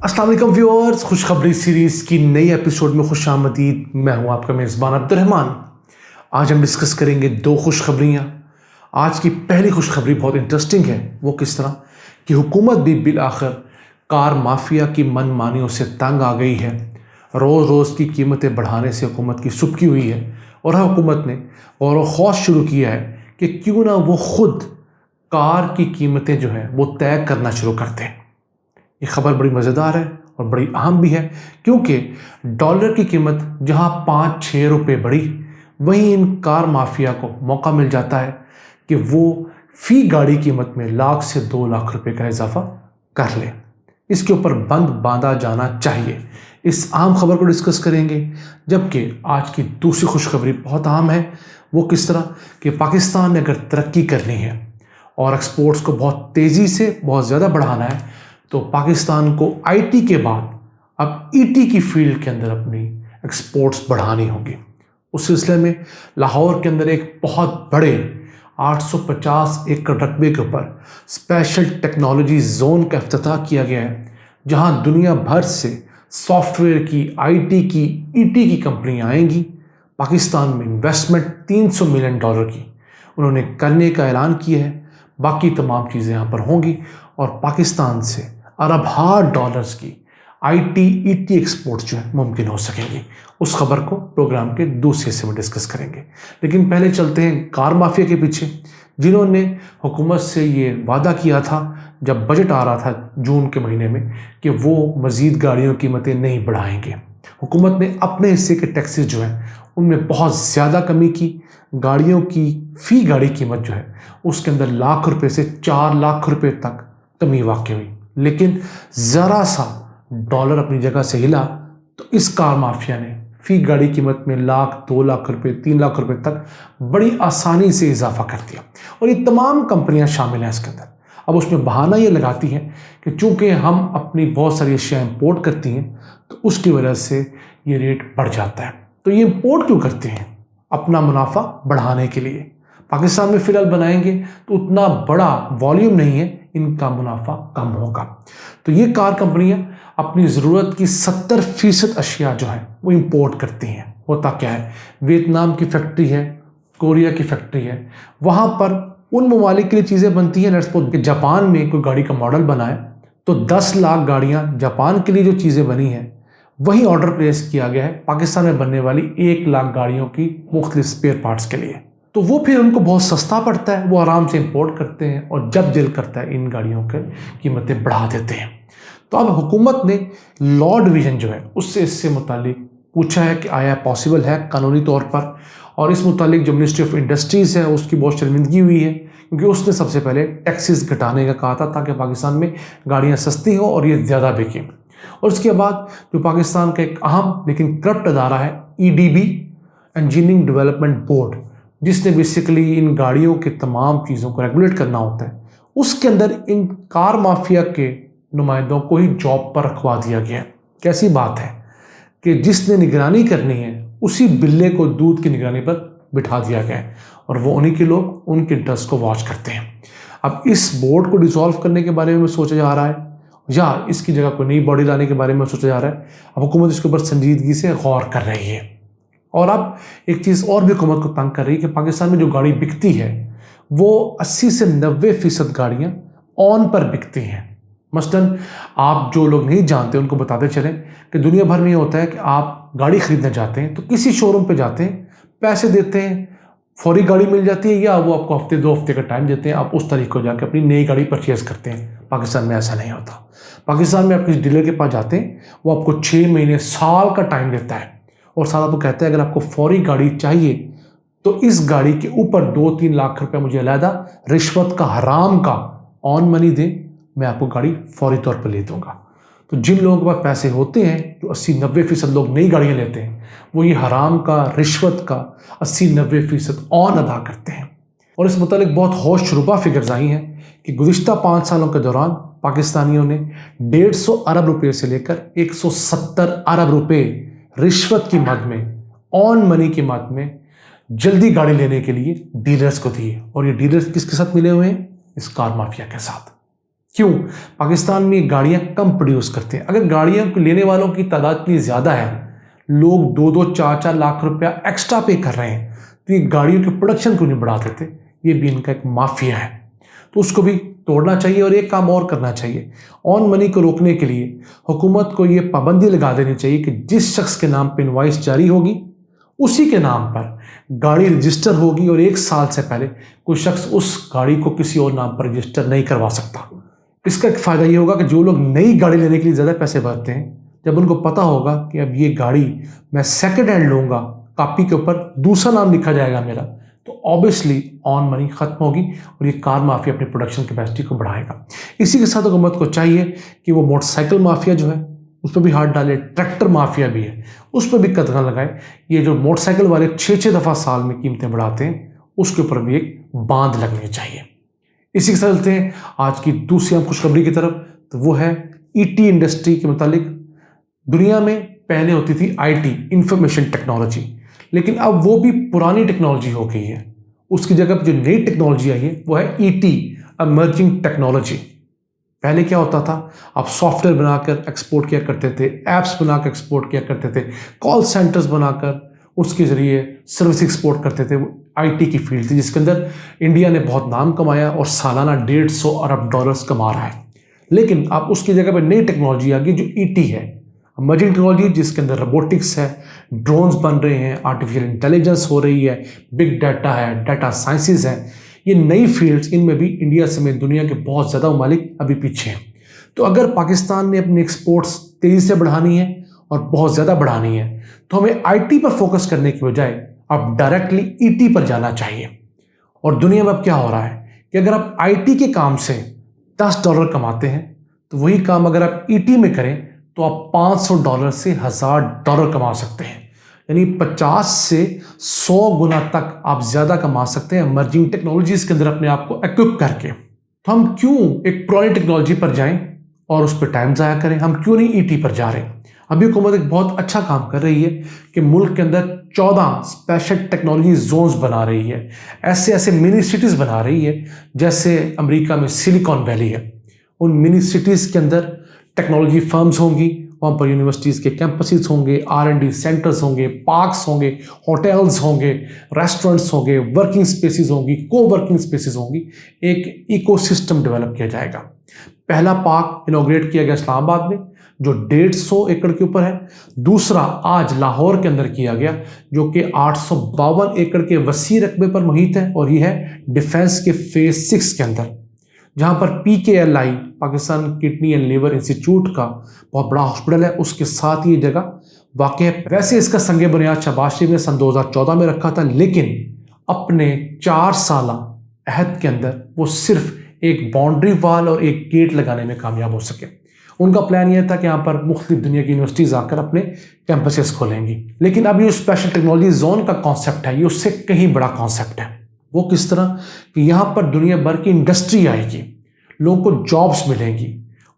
अस्सलाम वालेकुम व्यूअर्स, खुशखबरी सीरीज़ की नई एपिसोड में खुशामदीद। मैं हूं आपका मेज़बान अब्दुर्रहमान। आज हम डिस्कस करेंगे दो खुशखबरियाँ। आज की पहली खुशखबरी बहुत इंटरेस्टिंग है। वो किस तरह कि हुकूमत भी बिल आखिर कार माफिया की मनमानियों से तंग आ गई है। रोज़ रोज़ की कीमतें बढ़ाने से हुकूमत की सुबकी हुई है और हुकूमत ने गौर व खौज शुरू किया है कि क्यों ना वो खुद कार की कीमतें जो है वो तय करना शुरू करते हैं। ये खबर बड़ी मज़ेदार है और बड़ी अहम भी है, क्योंकि डॉलर की कीमत जहां 5-6 रुपये बढ़ी, वहीं इन कार माफिया को मौका मिल जाता है कि वो फी गाड़ी कीमत में लाख से 2 लाख रुपए का इजाफा कर ले। इसके ऊपर बंद बांधा जाना चाहिए। इस अहम खबर को डिस्कस करेंगे। जबकि आज की दूसरी खुशखबरी बहुत अहम है। वो किस तरह कि पाकिस्तान ने अगर तरक्की करनी है और एक्सपोर्ट्स को बहुत तेज़ी से बहुत ज़्यादा बढ़ाना है, तो पाकिस्तान को आईटी के बाद अब ईटी की फील्ड के अंदर अपनी एक्सपोर्ट्स बढ़ानी होगी। उस सिलसिले में लाहौर के अंदर एक बहुत बड़े 850 एकड़ रकबे के ऊपर स्पेशल टेक्नोलॉजी जोन का इफ्तिताह किया गया है, जहां दुनिया भर से सॉफ्टवेयर की, आईटी की, ईटी की कंपनियां आएंगी। पाकिस्तान में इन्वेस्टमेंट $300 मिलियन की उन्होंने करने का ऐलान किया है। बाकी तमाम चीज़ें यहाँ पर होंगी और पाकिस्तान से अरबहार डॉलर्स की आईटी ईटी एक्सपोर्ट जो है मुमकिन हो सकेंगी। उस खबर को प्रोग्राम के दूसरे हिस्से में डिस्कस करेंगे, लेकिन पहले चलते हैं कार माफिया के पीछे, जिन्होंने हुकूमत से ये वादा किया था जब बजट आ रहा था जून के महीने में कि वो मज़ीद गाड़ियों की कीमतें नहीं बढ़ाएंगे। हुकूमत ने अपने हिस्से के टैक्सेस जो हैं उनमें बहुत ज़्यादा कमी की। गाड़ियों की फ़ी गाड़ी कीमत जो है उसके अंदर लाख रुपए से 4 लाख रुपए तक कमी वाक़ई हुई, लेकिन ज़रा सा डॉलर अपनी जगह से हिला तो इस कार माफिया ने फ़ी गाड़ी कीमत में लाख, 2 लाख रुपए, 3 लाख रुपए तक बड़ी आसानी से इजाफा कर दिया। और ये तमाम कंपनियां शामिल हैं इसके अंदर। अब उसमें बहाना ये लगाती हैं कि चूंकि हम अपनी बहुत सारी अशिया इंपोर्ट करती हैं तो उसकी वजह से ये रेट बढ़ जाता है। तो ये इंपोर्ट क्यों करते हैं? अपना मुनाफा बढ़ाने के लिए। पाकिस्तान में फिलहाल बनाएंगे तो उतना बड़ा वॉल्यूम नहीं है, इनका मुनाफा कम होगा। तो ये कार कंपनियां अपनी ज़रूरत की 70% अशिया जो है वो इंपोर्ट करती हैं। होता क्या है, वियतनाम की फैक्ट्री है, कोरिया की फैक्ट्री है, वहाँ पर उन ममालिक के लिए चीज़ें बनती हैं। लेट्स सपोज कि जापान में कोई गाड़ी का मॉडल बना है तो 10 लाख गाड़ियाँ जापान के लिए जो चीज़ें बनी हैं वही ऑर्डर प्लेस किया गया है पाकिस्तान में बनने वाली 1 लाख गाड़ियों की मुख्तलिफ स्पेयर पार्ट्स के लिए। तो वो फिर उनको बहुत सस्ता पड़ता है, वो आराम से इंपोर्ट करते हैं और जब दिल करता है इन गाड़ियों की कीमतें बढ़ा देते हैं। तो अब हुकूमत ने लॉ डिवीज़न जो है उससे इससे मुतालिक पूछा है कि आया पॉसिबल है कानूनी तौर पर, और इस मुतालिक जो मिनिस्ट्री ऑफ इंडस्ट्रीज़ है उसकी बहुत शर्मिंदगी हुई है, क्योंकि उसने सबसे पहले टैक्सेस घटाने का कहा था ताकि पाकिस्तान में गाड़ियाँ सस्ती हों और ये ज़्यादा बिकें। और उसके बाद जो पाकिस्तान का एक अहम लेकिन करप्ट अदारा है ईडीबी, इंजीनियरिंग डेवलपमेंट बोर्ड, जिसने बेसिकली इन गाड़ियों के तमाम चीज़ों को रेगुलेट करना होता है, उसके अंदर इन कार माफिया के नुमाइंदों को ही जॉब पर रखवा दिया गया। कैसी बात है कि जिसने निगरानी करनी है उसी बिल्ले को दूध की निगरानी पर बिठा दिया गया है और वो उन्हीं के लोग उनके इंटरेस्ट को वॉच करते हैं। अब इस बोर्ड को डिसॉल्व करने के बारे में सोचा जा रहा है या इसकी जगह कोई नई बॉडी लाने के बारे में सोचा जा रहा है। अब हुकूमत इसके ऊपर संजीदगी से गौर कर रही है। और अब एक चीज़ और भी हुकूमत को तंग कर रही है कि पाकिस्तान में जो गाड़ी बिकती है वो 80 से 90% गाड़ियाँ ऑन पर बिकती हैं। मसलन आप जो लोग नहीं जानते उनको बताते चलें कि दुनिया भर में ये होता है कि आप गाड़ी खरीदने जाते हैं तो किसी शोरूम पे जाते हैं, पैसे देते हैं, फौरी गाड़ी मिल जाती है, या वो आपको हफ्ते 2 हफ्ते का टाइम देते हैं, आप उस तारीख को जाकर अपनी नई गाड़ी परचेज़ करते हैं। पाकिस्तान में ऐसा नहीं होता। पाकिस्तान में आप किसी डीलर के पास जाते हैं, वो आपको 6 महीने, साल का टाइम देता है और साथ आपको कहता है अगर आपको फौरी गाड़ी चाहिए तो इस गाड़ी के ऊपर 2-3 लाख रुपए मुझे अलहदा रिश्वत का, हराम का ऑन मनी दे, मैं आपको गाड़ी फौरी तौर पर ले दूंगा। तो जिन लोगों के पास पैसे होते हैं, जो 80-90% लोग नई गाड़ियाँ लेते हैं, वो ये हराम का, रिश्वत का 80-90% ऑन अदा करते हैं। और इस मुतालिक बहुत होशरुबा फिगर्स आई हैं कि गुज़िश्ता 5 सालों के दौरान पाकिस्तानियों ने 150 अरब रुपये से लेकर 170 अरब रुपये रिश्वत की मद में, ऑन मनी की मद में जल्दी गाड़ी लेने के लिए डीलर्स को दिए। और ये डीलर्स किसके साथ मिले हुए हैं? इस कार माफिया के साथ। क्यों? पाकिस्तान में गाड़ियां कम प्रोड्यूस करते हैं। अगर गाड़ियों को लेने वालों की तादाद इतनी ज़्यादा है, लोग 2-2, 4-4 लाख रुपया एक्स्ट्रा पे कर रहे हैं, तो ये गाड़ियों की प्रोडक्शन क्यों नहीं बढ़ा देते? ये भी इनका एक माफिया है, तो उसको भी तोड़ना चाहिए। और एक काम और करना चाहिए, ऑन मनी को रोकने के लिए हुकूमत को ये पाबंदी लगा देनी चाहिए कि जिस शख्स के नाम पर इनवॉइस जारी होगी उसी के नाम पर गाड़ी रजिस्टर होगी, और 1 साल से पहले कोई शख्स उस गाड़ी को किसी और नाम पर रजिस्टर नहीं करवा सकता। इसका एक फ़ायदा ये होगा कि जो लोग नई गाड़ी लेने के लिए ज़्यादा पैसे भरते हैं, जब उनको पता होगा कि अब ये गाड़ी मैं सेकंड हैंड लूँगा, कॉपी के ऊपर दूसरा नाम लिखा जाएगा मेरा, तो ऑब्वियसली ऑन मनी ख़त्म होगी और ये कार माफिया अपनी प्रोडक्शन कैपेसिटी को बढ़ाएगा। इसी के साथ हुकूमत को चाहिए कि वो मोटरसाइकिल माफिया जो है उस पर भी हाथ डाले, ट्रैक्टर माफिया भी है उस पर भी कदम लगाए। ये जो मोटरसाइकिल वाले 6-6 दफ़ा साल में कीमतें बढ़ाते हैं, उसके ऊपर भी एक बांध लगनी चाहिए। इसी के साथ चलते हैं आज की दूसरी हम खुशखबरी की तरफ, तो वो है ईटी इंडस्ट्री के मुतालिक। दुनिया में पहले होती थी आईटी, इंफॉर्मेशन टेक्नोलॉजी, लेकिन अब वो भी पुरानी टेक्नोलॉजी हो गई है। उसकी जगह पर जो नई टेक्नोलॉजी आई है वो है ईटी, इमर्जिंग टेक्नोलॉजी। पहले क्या होता था, आप सॉफ्टवेयर बनाकर एक्सपोर्ट किया करते थे, ऐप्स बनाकर एक्सपोर्ट किया करते थे, कॉल सेंटर्स बनाकर उसके ज़रिए सर्विस एक्सपोर्ट करते थे। वो आईटी की फील्ड थी जिसके अंदर इंडिया ने बहुत नाम कमाया और सालाना 150 अरब डॉलर्स कमा रहा है। लेकिन अब उसकी जगह पर नई टेक्नोलॉजी आ गई जो ईटी है, इमर्जिंग टेक्नोलॉजी, जिसके अंदर रोबोटिक्स है, ड्रोन्स बन रहे हैं, आर्टिफिशियल इंटेलिजेंस हो रही है, बिग डाटा है, डाटा साइंसेज है। ये नई फील्ड्स, इनमें भी इंडिया समेत दुनिया के बहुत ज़्यादा ममालिक अभी पीछे हैं। तो अगर पाकिस्तान ने अपनी एक्सपोर्ट्स तेज़ी से बढ़ानी है और बहुत ज़्यादा बढ़ानी है, तो हमें आईटी पर फोकस करने की बजाय अब डायरेक्टली ईटी पर जाना चाहिए। और दुनिया में अब क्या हो रहा है कि अगर आप आईटी के काम से $10 कमाते हैं, तो वही काम अगर आप ईटी में करें तो आप $500 से $1000 कमा सकते हैं। यानी 50 से 100 गुना तक आप ज़्यादा कमा सकते हैं इमर्जिंग टेक्नोलॉजीज़ के अंदर अपने आप को इक्विप करके। तो हम क्यों एक पुरानी टेक्नोलॉजी पर जाएं और उस पर टाइम ज़ाया करें? हम क्यों नहीं ईटी पर जा रहे? अभी हुकूमत एक बहुत अच्छा काम कर रही है कि मुल्क के अंदर 14 स्पेशल टेक्नोलॉजी जोन्स बना रही है। ऐसे ऐसे मिनी सिटीज़ बना रही है, जैसे अमेरिका में सिलिकॉन वैली है। उन मिनी सिटीज़ के अंदर टेक्नोलॉजी फर्म्स होंगी, वहाँ पर यूनिवर्सिटीज़ के कैंपसेस होंगे, R&D सेंटर्स होंगे, पार्क्स होंगे, होटल्स होंगे, रेस्टोरेंट्स होंगे, वर्किंग स्पेसेस होंगी, को वर्किंग स्पेसेस होंगी। एक इकोसिस्टम डेवलप किया जाएगा। पहला पार्क इनॉग्रेट किया गया इस्लामाबाद में, जो 150 एकड़ के ऊपर है। दूसरा आज लाहौर के अंदर किया गया, जो कि 852 एकड़ के वसी रकबे पर मुहित है, और यह है डिफेंस के फेज 6 के अंदर, जहाँ पर PKLI Pakistan kidney and liver institute का बहुत बड़ा हॉस्पिटल है, उसके साथ ये जगह वाक़ है। वैसे इसका संग बुनियाद शहबाज शरीफ ने सन 2014 में रखा था, लेकिन अपने 4 साल अहद के अंदर वो सिर्फ एक बाउंड्री वाल और एक गेट लगाने में कामयाब हो सके। उनका प्लान यह था कि यहाँ पर मुख्तलिफ दुनिया की यूनिवर्सिटीज़ आकर अपने कैंपसेस खोलेंगी। लेकिन अब ये स्पेशल टेक्नोलॉजी जोन का कॉन्सेप्ट है, ये उससे कहीं बड़ा कॉन्सेप्ट है। वो किस तरह कि यहाँ पर दुनिया भर की इंडस्ट्री आएगी, लोगों को जॉब्स मिलेंगी,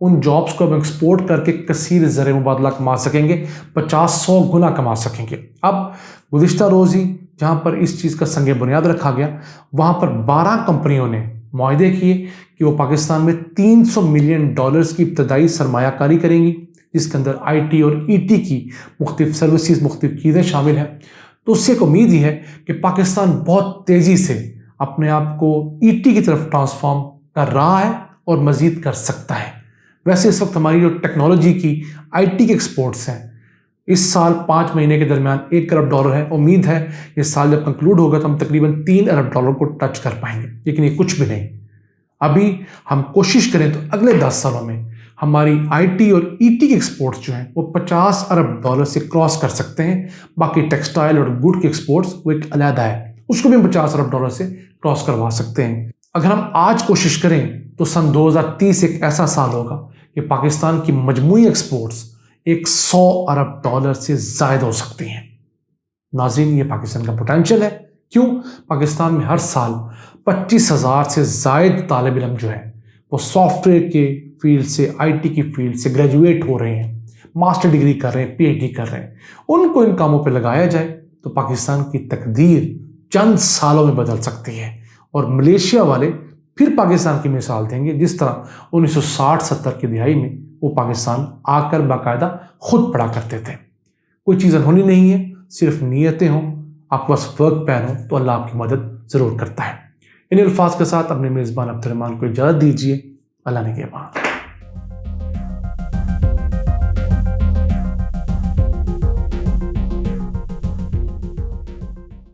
उन जॉब्स को हम एक्सपोर्ट करके कसीर ज़र मुबादला कमा सकेंगे, 50-100 गुना कमा सकेंगे। अब गुज़िश्ता रोज़ ही जहाँ पर इस चीज़ का संग बुनियाद रखा गया, वहाँ पर 12 कंपनियों ने मुआहदे किए कि वो पाकिस्तान में $300 मिलियन की इब्तदाई सरमायाकारी करेंगी, जिसके अंदर IT और ET की मुख्तलिफ सर्विसेज, मुख्तलिफ चीज़ें शामिल हैं। तो उससे एक उम्मीद ही है कि पाकिस्तान बहुत तेज़ी से अपने आप को ET की तरफ ट्रांसफॉर्म कर रहा है और मज़ीद कर सकता है। वैसे इस वक्त हमारी जो टेक्नोलॉजी की IT के एक्सपोर्ट्स हैं, इस साल 5 महीने के दरमियान $1 अरब है। उम्मीद है ये साल जब कंक्लूड होगा तो हम तकरीबन $3 अरब को टच कर पाएंगे, लेकिन ये कुछ भी नहीं। अभी हम कोशिश करें तो अगले 10 सालों में हमारी IT और ET के एक्सपोर्ट्स जो हैं वो $50 अरब से क्रॉस कर सकते हैं। बाकी टेक्सटाइल और गुड के एक्सपोर्ट्स वो एक अलहदा है, उसको भी हम $50 अरब से क्रॉस करवा सकते हैं। अगर हम आज कोशिश करें तो सन 2030 एक ऐसा साल होगा कि पाकिस्तान की मजमूई एक्सपोर्ट्स $100 अरब से ज़ायद हो सकती हैं। नाज़रीन, ये पाकिस्तान का पोटेंशियल है। क्यों? पाकिस्तान में हर साल 25,000 से ज़ायद तालिब इल्म जो है वो सॉफ्टवेयर के फील्ड से, IT की फील्ड से ग्रेजुएट हो रहे हैं, मास्टर डिग्री कर रहे हैं, PhD कर रहे हैं। उनको इन कामों पे लगाया जाए तो पाकिस्तान की तकदीर चंद सालों में बदल सकती है और मलेशिया वाले फिर पाकिस्तान की मिसाल देंगे जिस तरह 1960-70 की दिहाई में वो पाकिस्तान आकर बाकायदा खुद पढ़ा करते थे। कोई चीज़ अनहोनी नहीं है, सिर्फ नीयतें हों, आपके पास वर्क प्लान हो तो अल्लाह आपकी मदद ज़रूर करता है। इन अल्फाज के साथ अपने मेज़बान अब्दुर्रहमान को इजाज़त दीजिए। अल्लाह ने के बाद।